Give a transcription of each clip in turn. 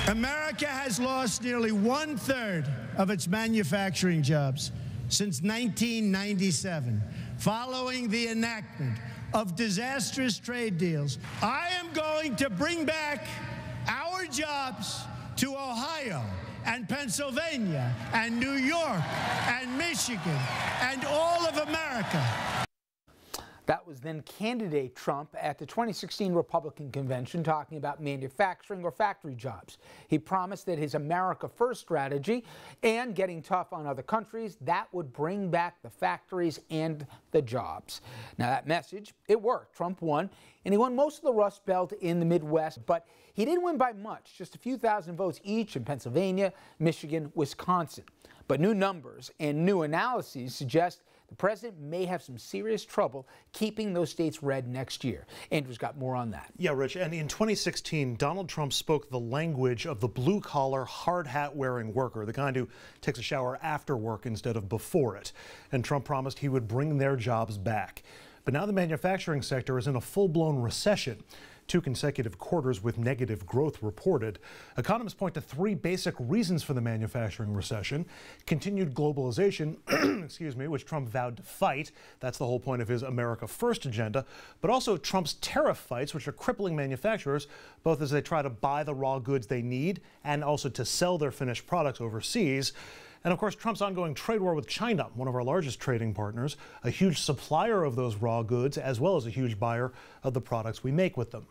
America has lost nearly 1/3 of its manufacturing jobs since 1997, following the enactment of disastrous trade deals. I am going to bring back our jobs to Ohio and Pennsylvania and New York and Michigan and all of America. That was then candidate Trump at the 2016 Republican convention talking about manufacturing or factory jobs. He promised that his America First strategy and getting tough on other countries, that would bring back the factories and the jobs. Now that message, it worked. Trump won, and he won most of the Rust Belt in the Midwest, but he didn't win by much, just a few thousand votes each in Pennsylvania, Michigan, Wisconsin. But new numbers and new analyses suggest the president may have some serious trouble keeping those states red next year. Andrew's got more on that. Yeah, Rich, and in 2016, Donald Trump spoke the language of the blue-collar, hard hat-wearing worker, the kind who takes a shower after work instead of before it. And Trump promised he would bring their jobs back. But now the manufacturing sector is in a full-blown recession. 2 consecutive quarters with negative growth reported. Economists point to 3 basic reasons for the manufacturing recession. Continued globalization, excuse me, which Trump vowed to fight. That's the whole point of his America First agenda. But also Trump's tariff fights, which are crippling manufacturers, both as they try to buy the raw goods they need and also to sell their finished products overseas. And of course, Trump's ongoing trade war with China, one of our largest trading partners, a huge supplier of those raw goods, as well as a huge buyer of the products we make with them.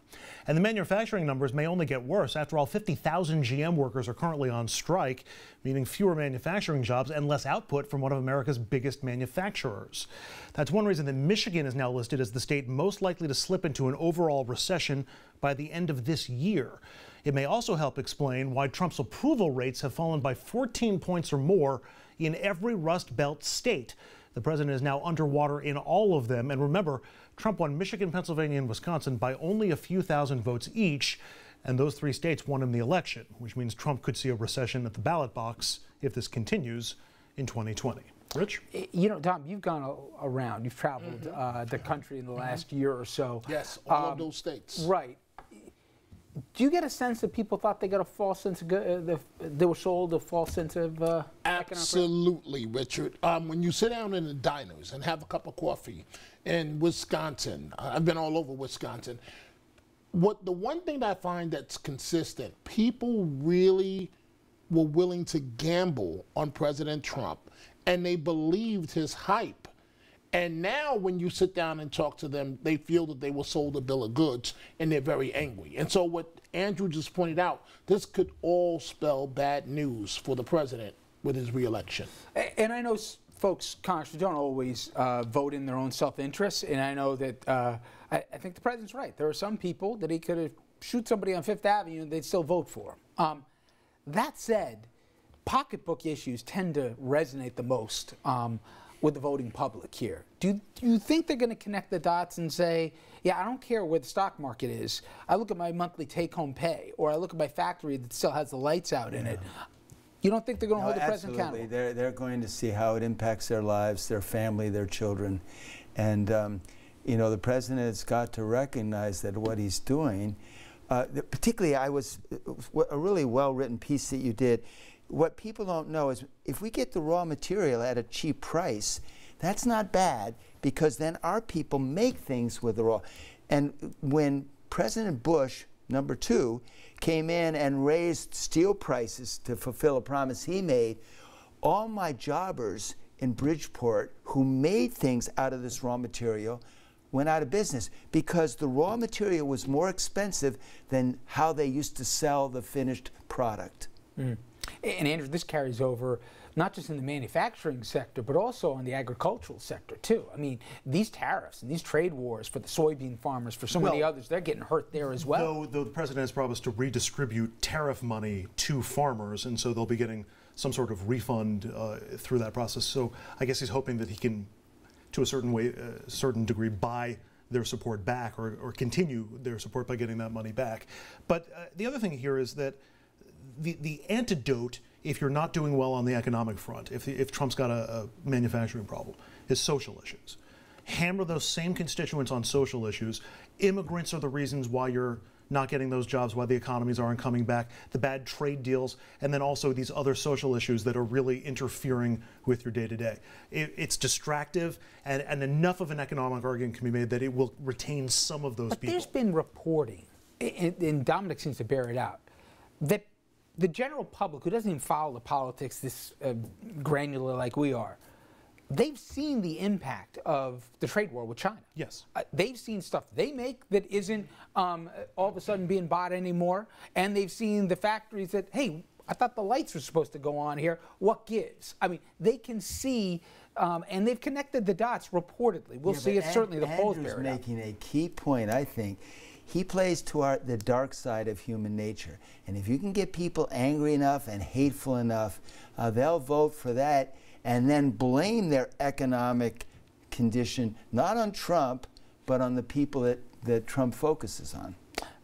And the manufacturing numbers may only get worse. After all, 50,000 GM workers are currently on strike, meaning fewer manufacturing jobs and less output from one of America's biggest manufacturers. That's one reason that Michigan is now listed as the state most likely to slip into an overall recession by the end of this year. It may also help explain why Trump's approval rates have fallen by 14 points or more in every Rust Belt state. The president is now underwater in all of them. And remember, Trump won Michigan, Pennsylvania, and Wisconsin by only a few thousand votes each. And those 3 states won him the election, which means Trump could see a recession at the ballot box if this continues in 2020. Rich? You know, Tom, you've gone around. You've traveled the country in the last year or so. Yes, all of those states. Right. Do you get a sense that people thought they got a false sense of they were sold a false sense of Absolutely, Richard. When you sit down in the diners and have a cup of coffee in Wisconsin, I've been all over Wisconsin. The one thing that I find that's consistent, people really were willing to gamble on President Trump, and they believed his hype. And now when you sit down and talk to them, they feel that they were sold a bill of goods, and they're very angry. And so what Andrew just pointed out, this could all spell bad news for the president with his reelection. And I know folks, Congress, don't always vote in their own self-interest, and I know that I think the president's right. There are some people that he could shoot somebody on Fifth Avenue and they'd still vote for him. That said, pocketbook issues tend to resonate the most with the voting public here. Do you think they're going to connect the dots and say, yeah, I don't care where the stock market is. I look at my monthly take-home pay, or I look at my factory that still has the lights out in it. You don't think they're going to hold the president accountable? They're going to see how it impacts their lives, their family, their children. And, you know, the president has got to recognize that what he's doing, particularly a really well-written piece that you did. What people don't know is if we get the raw material at a cheap price, that's not bad, because then our people make things with the raw. And when President Bush, #2, came in and raised steel prices to fulfill a promise he made, all my jobbers in Bridgeport who made things out of this raw material went out of business because the raw material was more expensive than how they used to sell the finished product. Mm. And Andrew, this carries over not just in the manufacturing sector, but also on the agricultural sector too. I mean, these tariffs and these trade wars for the soybean farmers, for so many others, they're getting hurt there as well. Though the president has promised to redistribute tariff money to farmers, and so they'll be getting some sort of refund through that process. So I guess he's hoping that he can, to a certain degree, buy their support back, or continue their support by getting that money back. But the other thing here is that the antidote, if you're not doing well on the economic front, if Trump's got a manufacturing problem, is social issues. Hammer those same constituents on social issues. Immigrants are the reasons why you're not getting those jobs, why the economies aren't coming back, the bad trade deals, and then also these other social issues that are really interfering with your day-to-day. It's distractive, and enough of an economic argument can be made that it will retain some of those people. There's been reporting, and Dominic seems to bear it out, that the general public, who doesn't even follow the politics this granular like we are, they've seen the impact of the trade war with China. Yes. They've seen stuff they make that isn't all of a sudden being bought anymore, and they've seen the factories that, hey, I thought the lights were supposed to go on here. What gives? I mean, they can see, and they've connected the dots reportedly. We'll see it. Certainly the polls bear it out. Andrew's making a key point, I think. He plays to the dark side of human nature. And if you can get people angry enough and hateful enough, they'll vote for that and then blame their economic condition, not on Trump, but on the people that Trump focuses on.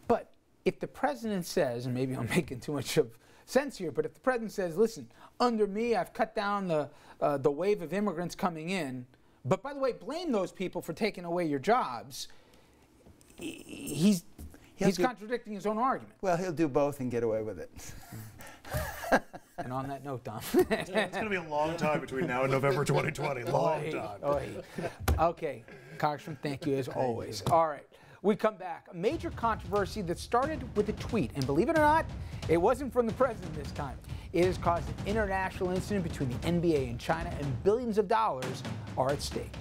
But if the president says, and maybe I'm making too much of sense here, but if the president says, listen, under me, I've cut down the wave of immigrants coming in, but by the way, blame those people for taking away your jobs, he's contradicting his own argument. Well, he'll do both and get away with it. And on that note, Dom. It's going to be a long time between now and November 2020. Long time. Okay, Congressman, thank you as always. All right, we come back. A major controversy that started with a tweet, and believe it or not, it wasn't from the president this time. It has caused an international incident between the NBA and China, and billions of dollars are at stake.